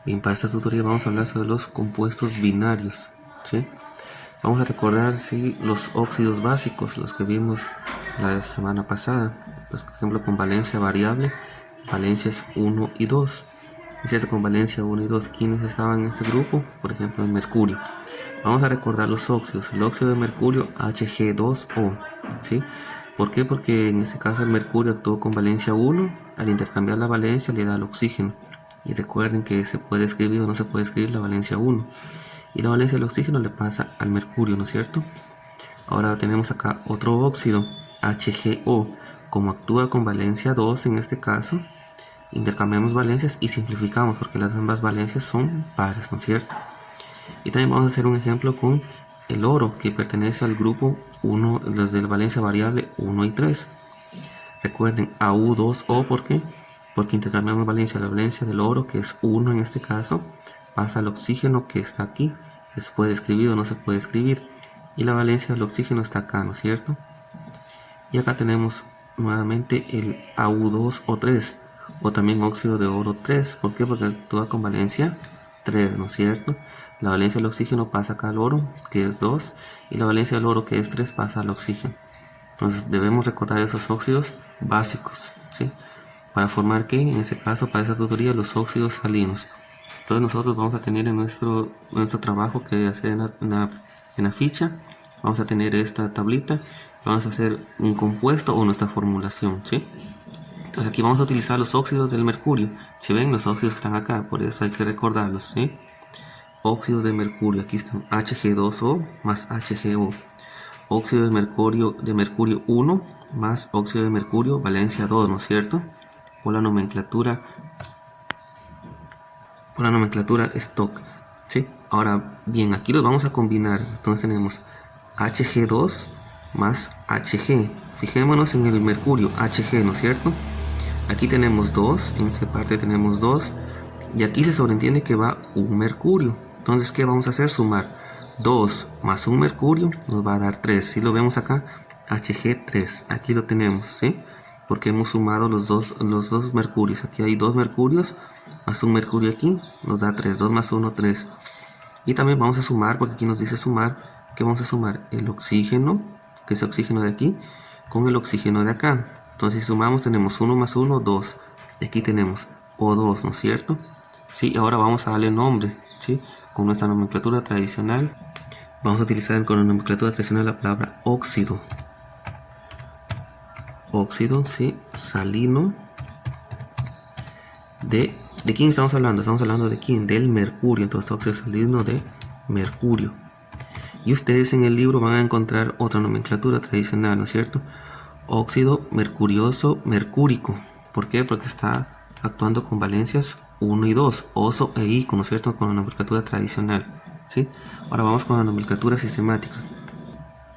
Bien, para esta tutoría vamos a hablar sobre los compuestos binarios, ¿sí? Vamos a recordar, sí, los óxidos básicos, los que vimos la semana pasada, pues, por ejemplo, con valencia variable, valencias 1 y 2, ¿cierto? Con valencia 1 y 2, ¿quiénes estaban en este grupo? Por ejemplo, el mercurio. Vamos a recordar los óxidos. El óxido de mercurio Hg2O, ¿sí? ¿Por qué? Porque en este caso el mercurio actuó con valencia 1, al intercambiar la valencia le da el oxígeno. Y recuerden que se puede escribir o no se puede escribir la valencia 1. Y la valencia del oxígeno le pasa al mercurio, ¿no es cierto? Ahora tenemos acá otro óxido, HgO. Como actúa con valencia 2 en este caso, intercambiamos valencias y simplificamos porque las ambas valencias son pares, ¿no es cierto? Y también vamos a hacer un ejemplo con el oro, que pertenece al grupo 1, desde la valencia variable 1 y 3. Recuerden, AU2O, ¿por qué? Porque intercambiamos valencia. La valencia del oro, que es 1 en este caso, pasa al oxígeno que está aquí. Se puede escribir o no se puede escribir. Y la valencia del oxígeno está acá, ¿no es cierto? Y acá tenemos nuevamente el AU2O3, o también óxido de oro 3. ¿Por qué? Porque actúa con valencia 3, ¿no es cierto? La valencia del oxígeno pasa acá al oro, que es 2, y la valencia del oro, que es 3, pasa al oxígeno. Entonces debemos recordar esos óxidos básicos, ¿sí? Para formar que, en este caso, para esta tutoría, los óxidos salinos. Entonces nosotros vamos a tener en nuestro trabajo que hacer en la ficha, vamos a tener esta tablita, vamos a hacer un compuesto o nuestra formulación, ¿sí? Entonces aquí vamos a utilizar los óxidos del mercurio. Si ven, los óxidos que están acá, por eso hay que recordarlos, ¿sí? Óxidos de mercurio, aquí están Hg2O más HgO. Óxido de mercurio 1 más óxido de mercurio valencia 2, ¿no es cierto? Por la nomenclatura stock, ¿sí? Ahora bien, aquí los vamos a combinar. Entonces tenemos Hg2 más Hg. Fijémonos en el mercurio Hg, ¿no es cierto? Aquí tenemos 2, en esta parte tenemos 2, y aquí se sobreentiende que va un mercurio. Entonces, ¿qué vamos a hacer? Sumar 2 más un mercurio nos va a dar 3. Si lo vemos acá, Hg3, aquí lo tenemos, ¿sí? Porque hemos sumado los dos mercurios. Aquí hay 2 mercurios más un mercurio aquí, nos da 3, 2 más 1, 3. Y también vamos a sumar, porque aquí nos dice sumar, que vamos a sumar el oxígeno, que es el oxígeno de aquí, con el oxígeno de acá. Entonces si sumamos tenemos 1 más 1, 2. Y aquí tenemos O2, ¿no es cierto? Sí, ahora vamos a darle nombre, ¿sí? Con nuestra nomenclatura tradicional. Vamos a utilizar con la nomenclatura tradicional la palabra óxido. Óxido, ¿sí? Salino. ¿De quién estamos hablando? Estamos hablando de quién? Del mercurio. Entonces óxido salino de mercurio. Y ustedes en el libro van a encontrar otra nomenclatura tradicional, ¿no es cierto? Óxido mercurioso mercúrico. ¿Por qué? Porque está actuando con valencias 1 y 2, oso e ico, ¿no es cierto? Con la nomenclatura tradicional, ¿sí? Ahora vamos con la nomenclatura sistemática.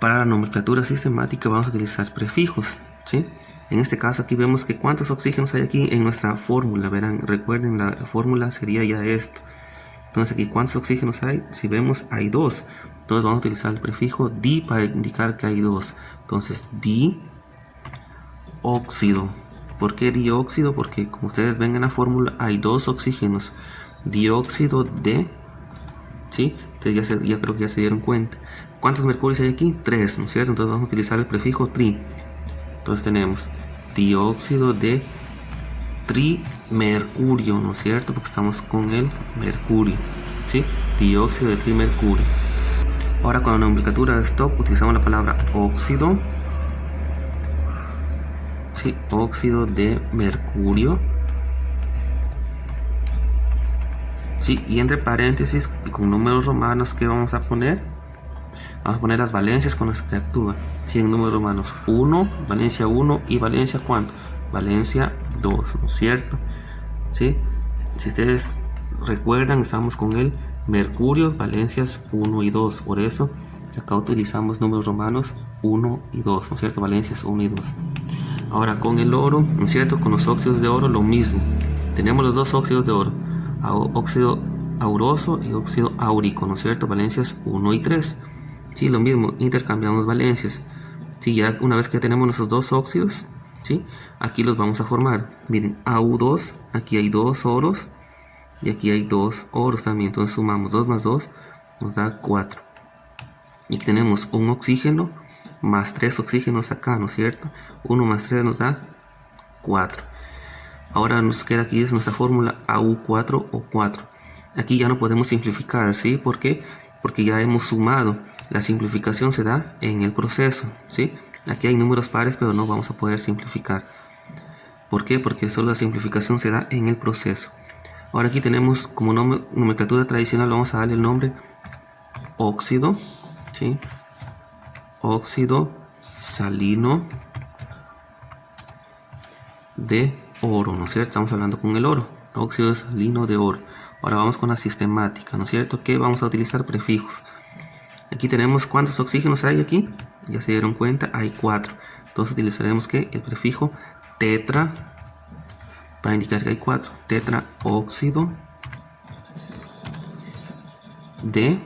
Para la nomenclatura sistemática vamos a utilizar prefijos, ¿sí? En este caso aquí vemos que cuántos oxígenos hay aquí en nuestra fórmula, verán, recuerden la fórmula sería ya esto. Entonces aquí cuántos oxígenos hay, si vemos hay 2, entonces vamos a utilizar el prefijo di para indicar que hay 2. Entonces dióxido. ¿Por qué dióxido? Porque como ustedes ven en la fórmula hay 2 oxígenos, dióxido de, ¿sí? Entonces ya creo que ya se dieron cuenta. ¿Cuántos mercurios hay aquí? 3, ¿no es cierto? Entonces vamos a utilizar el prefijo tri. Entonces tenemos dióxido de trimercurio, ¿no es cierto? Porque estamos con el mercurio, ¿sí? Dióxido de trimercurio. Ahora con la nomenclatura de stock utilizamos la palabra óxido, ¿sí? Óxido de mercurio, ¿sí? Y entre paréntesis con números romanos, ¿qué vamos a poner? Vamos a poner las valencias con las que actúa. ¿Sí? En números romanos 1, valencia 1 y valencia ¿cuánto? Valencia 2, ¿no es cierto? ¿Sí? Si ustedes recuerdan, estamos con el mercurio, valencias 1 y 2. Por eso acá utilizamos números romanos 1 y 2, ¿no es cierto? Valencias 1 y 2. Ahora con el oro, ¿no es cierto? Con los óxidos de oro lo mismo. Tenemos los dos óxidos de oro, óxido auroso y óxido áurico, ¿no es cierto? Valencias 1 y 3. Sí, lo mismo, intercambiamos valencias. Sí, ya una vez que tenemos nuestros dos óxidos, ¿sí? Aquí los vamos a formar. Miren, AU2, aquí hay 2 oros Y aquí hay 2 oros también. Entonces sumamos 2 más 2 nos da 4. Y aquí tenemos un oxígeno más 3 oxígenos acá, ¿no es cierto? 1 más 3 nos da 4. Ahora nos queda aquí es nuestra fórmula AU4O4. Aquí ya no podemos simplificar, ¿sí? ¿Por qué? Porque ya hemos sumado. La simplificación se da en el proceso, ¿sí? Aquí hay números pares, pero no vamos a poder simplificar. ¿Por qué? Porque solo la simplificación se da en el proceso. Ahora aquí tenemos como nomenclatura tradicional, vamos a darle el nombre óxido, ¿sí? Óxido salino de oro, ¿no es cierto? Estamos hablando con el oro, óxido salino de oro. Ahora vamos con la sistemática, ¿no es cierto? Que vamos a utilizar prefijos. Aquí tenemos cuántos oxígenos hay aquí, ya se dieron cuenta, hay 4. Entonces utilizaremos que el prefijo tetra para indicar que hay 4. Tetraóxido de,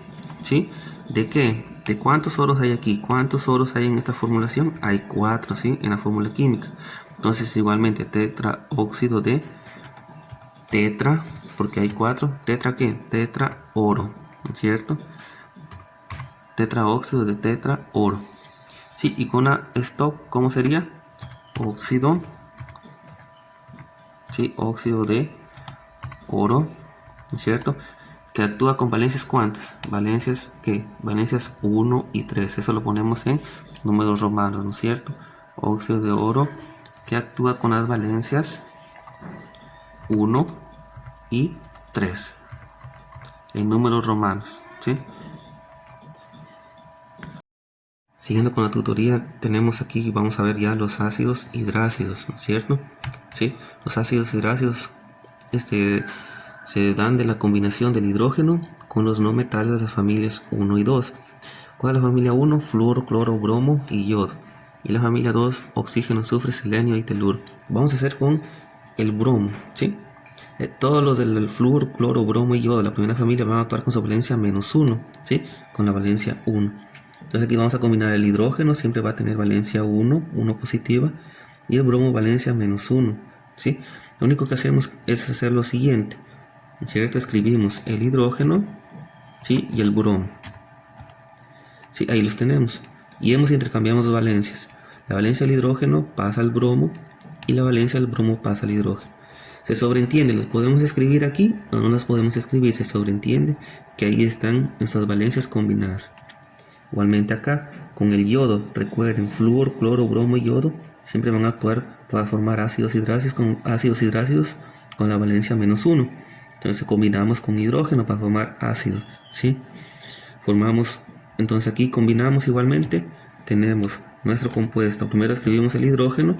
¿sí? ¿De qué? ¿De cuántos oros hay aquí? ¿Cuántos oros hay en esta formulación? Hay 4, ¿sí? En la fórmula química. Entonces igualmente tetraóxido de tetra, porque hay 4. ¿Tetra qué? Tetra oro, ¿no es cierto? Tetraóxido de tetra oro. Sí, y con la stop, ¿cómo sería? Óxido, sí, óxido de oro, ¿no es cierto? Que actúa con valencias ¿cuántas? Valencias ¿qué? Valencias 1 y 3. Eso lo ponemos en números romanos, ¿no es cierto? Óxido de oro que actúa con las valencias 1 y 3 en números romanos, ¿sí? Siguiendo con la tutoría, tenemos aquí, vamos a ver ya los ácidos hidrácidos, ¿no es cierto? ¿Sí? Los ácidos hidrácidos se dan de la combinación del hidrógeno con los no metales de las familias 1 y 2. ¿Cuál es la familia 1? Fluoro, cloro, bromo y yodo. Y la familia 2, oxígeno, azufre, selenio y teluro. Vamos a hacer con el bromo, ¿sí? Todos los del fluoro, cloro, bromo y yodo, la primera familia, van a actuar con su valencia -1, ¿sí? Con la valencia 1. Entonces aquí vamos a combinar el hidrógeno, siempre va a tener valencia 1 positiva, y el bromo valencia -1, ¿sí? Lo único que hacemos es hacer lo siguiente, ¿cierto? Escribimos el hidrógeno, ¿sí? Y el bromo, ¿sí? Ahí los tenemos. Y intercambiamos dos valencias. La valencia del hidrógeno pasa al bromo y la valencia del bromo pasa al hidrógeno. Se sobreentiende, ¿las podemos escribir aquí o no las podemos escribir? Se sobreentiende que ahí están nuestras valencias combinadas. Igualmente acá, con el yodo, recuerden, flúor, cloro, bromo y yodo siempre van a actuar para formar ácidos hidrácidos con la valencia -1. Entonces combinamos con hidrógeno para formar ácido, ¿sí? Formamos, entonces aquí combinamos igualmente, tenemos nuestro compuesto. Primero escribimos el hidrógeno,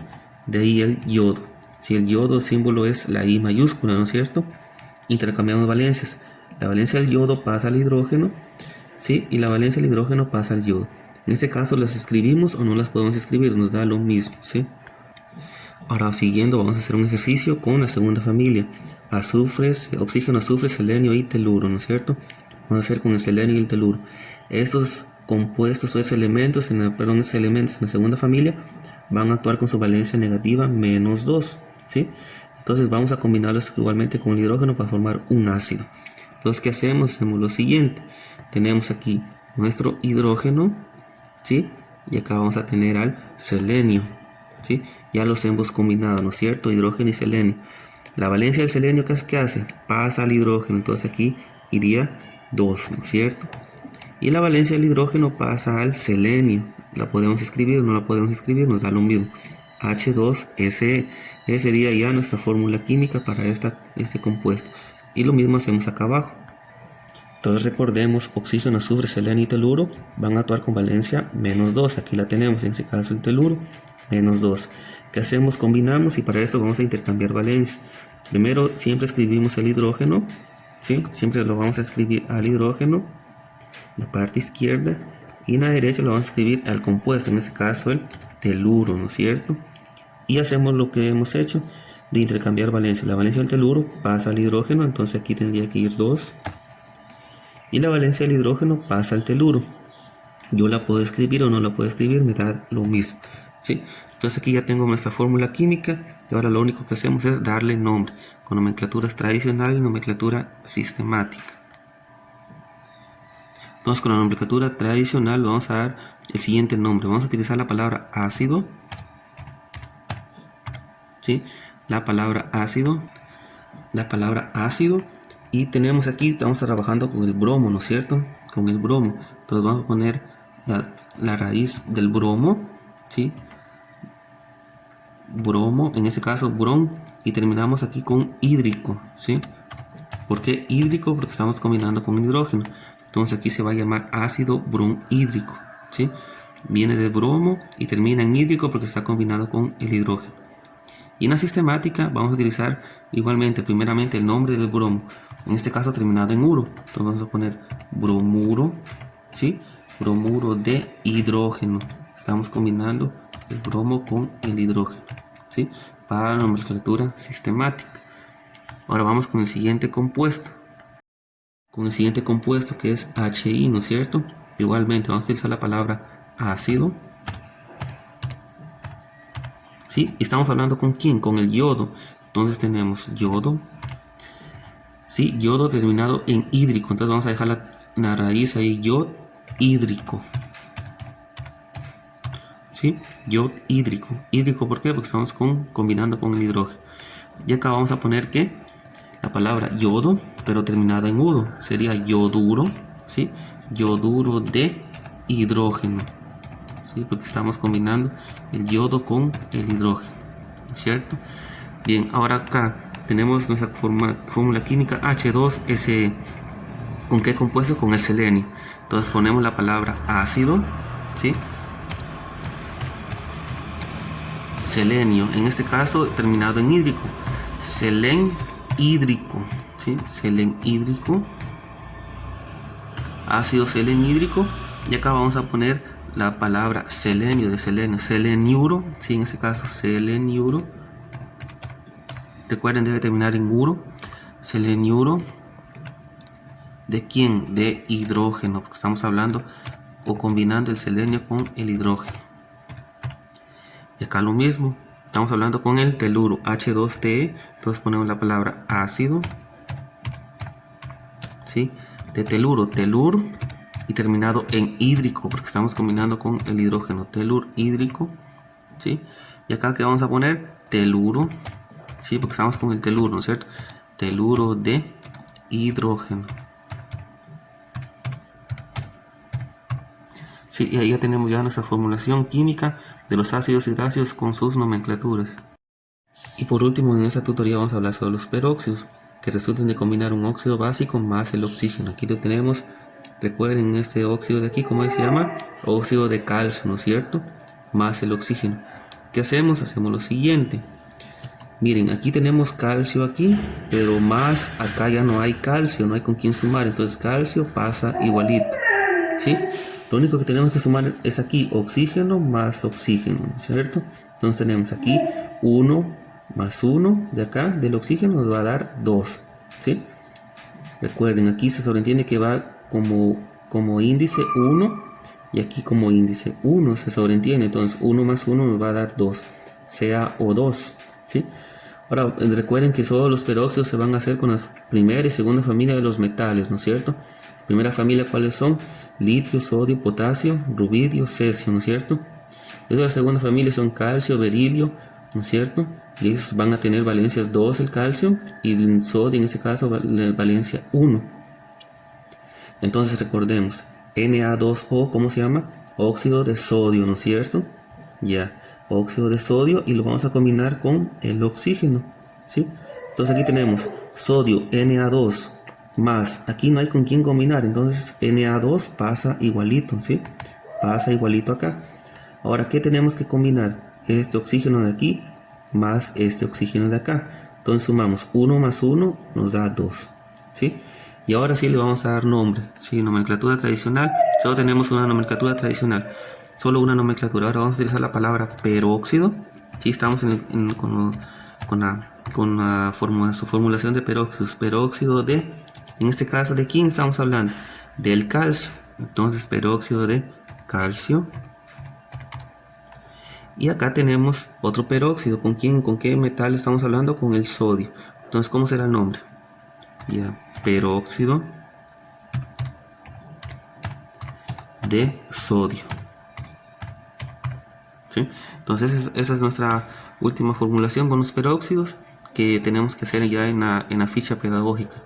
de ahí el yodo. Si el yodo símbolo es la I mayúscula, ¿no es cierto? Intercambiamos valencias. La valencia del yodo pasa al hidrógeno, ¿sí? Y la valencia del hidrógeno pasa al yodo. En este caso las escribimos o no las podemos escribir, nos da lo mismo, ¿sí? Ahora siguiendo vamos a hacer un ejercicio con la segunda familia. Azufres, oxígeno, azufre, selenio y teluro, ¿no es cierto? Vamos a hacer con el selenio y el teluro. Estos compuestos o esos elementos en la segunda familia van a actuar con su valencia negativa -2, ¿sí? Entonces vamos a combinarlos igualmente con el hidrógeno para formar un ácido. Entonces, ¿qué hacemos? Hacemos lo siguiente. Tenemos aquí nuestro hidrógeno, ¿sí? Y acá vamos a tener al selenio, ¿sí? Ya los hemos combinado, ¿no es cierto? Hidrógeno y selenio. La valencia del selenio, ¿qué hace? Pasa al hidrógeno, entonces aquí iría 2, ¿no es cierto? Y la valencia del hidrógeno pasa al selenio. La podemos escribir o no la podemos escribir, nos da lo mismo. H2SE. Esa sería ya nuestra fórmula química para este compuesto. Y lo mismo hacemos acá abajo. Entonces recordemos, oxígeno, azufre, selenio y teluro van a actuar con valencia -2. Aquí la tenemos, en este caso el teluro, -2. ¿Qué hacemos? Combinamos y para eso vamos a intercambiar valencias. Primero siempre escribimos el hidrógeno, ¿sí? Siempre lo vamos a escribir al hidrógeno, la parte izquierda, y en la derecha lo vamos a escribir al compuesto, en este caso el teluro, ¿no es cierto? Y hacemos lo que hemos hecho de intercambiar valencia. La valencia del teluro pasa al hidrógeno, entonces aquí tendría que ir 2. Y la valencia del hidrógeno pasa al teluro. Yo la puedo escribir o no la puedo escribir, me da lo mismo, ¿sí? Entonces aquí ya tengo nuestra fórmula química y ahora lo único que hacemos es darle nombre con nomenclaturas tradicional y nomenclatura sistemática. Entonces con la nomenclatura tradicional vamos a dar el siguiente nombre. Vamos a utilizar la palabra ácido, ¿sí? La palabra ácido, y tenemos aquí, estamos trabajando con el bromo, ¿no es cierto? Con el bromo. Entonces vamos a poner la raíz del bromo, ¿sí? Bromo, en ese caso brom, y terminamos aquí con hídrico, ¿sí? ¿Por qué hídrico? Porque estamos combinando con hidrógeno. Entonces aquí se va a llamar ácido bromhídrico, ¿sí? Viene de bromo y termina en hídrico porque está combinado con el hidrógeno. Y en la sistemática vamos a utilizar igualmente, primeramente el nombre del bromo, en este caso terminado en uro. Entonces vamos a poner bromuro, ¿sí? Bromuro de hidrógeno. Estamos combinando el bromo con el hidrógeno, ¿sí? Para la nomenclatura sistemática. Ahora vamos con el siguiente compuesto. Con el siguiente compuesto que es HI, ¿no es cierto? Igualmente vamos a utilizar la palabra ácido. ¿Sí? Y estamos hablando con quién, con el yodo. Entonces tenemos yodo, ¿sí? Yodo terminado en hídrico. Entonces vamos a dejar la raíz ahí, yod hídrico, ¿sí? Yod hídrico. Hídrico, ¿por qué? Porque estamos combinando con el hidrógeno. Y acá vamos a poner que la palabra yodo, pero terminada en udo, sería yoduro, ¿sí? Yoduro de hidrógeno, ¿sí? Porque estamos combinando el yodo con el hidrógeno, ¿cierto? Bien, ahora acá tenemos nuestra fórmula química H2S. ¿Con qué compuesto? Con el selenio. Entonces ponemos la palabra ácido, ¿sí? Selenio, en este caso terminado en hídrico, selen hídrico, ¿sí? Selen hídrico, ácido selen hídrico. Y acá vamos a poner la palabra selenio, de selenio, seleniuro, ¿sí? En este caso seleniuro. Recuerden, debe terminar en uro. Seleniuro. ¿De quién? De hidrógeno, porque estamos hablando o combinando el selenio con el hidrógeno. Y acá lo mismo, estamos hablando con el teluro, H2TE. Entonces ponemos la palabra ácido, ¿sí? De teluro, telur, y terminado en hídrico, porque estamos combinando con el hidrógeno, telur hídrico, ¿sí? Y acá que vamos a poner teluro, ¿sí? Porque estamos con el teluro, ¿no es cierto? Teluro de hidrógeno. Sí, y ahí ya tenemos ya nuestra formulación química de los ácidos y gaseosos con sus nomenclaturas. Y por último, en esta tutoría vamos a hablar sobre los peróxidos, que resultan de combinar un óxido básico más el oxígeno. Aquí lo tenemos, recuerden este óxido de aquí, ¿cómo se llama? Óxido de calcio, ¿no es cierto? Más el oxígeno. ¿Qué hacemos? Hacemos lo siguiente. Miren, aquí tenemos calcio aquí, pero más acá ya no hay calcio, no hay con quién sumar, entonces calcio pasa igualito, ¿sí? Lo único que tenemos que sumar es aquí oxígeno más oxígeno, ¿no es cierto? Entonces tenemos aquí 1 más 1 de acá del oxígeno nos va a dar 2, ¿sí? Recuerden, aquí se sobreentiende que va como índice 1 y aquí como índice 1 se sobreentiende, entonces 1 más 1 nos va a dar 2, sea O2, ¿sí? Ahora recuerden que solo los peróxidos se van a hacer con la primera y segunda familia de los metales, ¿no es cierto? Primera familia, ¿cuáles son? Litio, sodio, potasio, rubidio, cesio, ¿no es cierto? Y la segunda familia son calcio, berilio, ¿no es cierto? Y ellos van a tener valencias 2 el calcio y el sodio en ese caso valencia 1. Entonces recordemos, Na2O, ¿cómo se llama? Óxido de sodio, ¿no es cierto? Ya, óxido de sodio, y lo vamos a combinar con el oxígeno, ¿sí? Entonces aquí tenemos sodio Na2 más, aquí no hay con quién combinar, entonces Na2 pasa igualito, ¿sí? Pasa igualito acá. Ahora, ¿qué tenemos que combinar? Este oxígeno de aquí más este oxígeno de acá. Entonces sumamos 1 más 1 nos da 2, ¿sí? Y ahora sí le vamos a dar nombre, ¿sí? Nomenclatura tradicional, solo tenemos una nomenclatura tradicional, solo una nomenclatura. Ahora vamos a utilizar la palabra peróxido, ¿sí? Estamos con la formulación de peróxidos. Peróxido de, en este caso, ¿de quién estamos hablando? Del calcio. Entonces peróxido de calcio. Y acá tenemos otro peróxido. ¿Con quién? ¿Con qué metal estamos hablando? Con el sodio. Entonces, ¿cómo será el nombre? Ya, peróxido de sodio. ¿Sí? Entonces, esa es nuestra última formulación con los peróxidos que tenemos que hacer ya en la ficha pedagógica.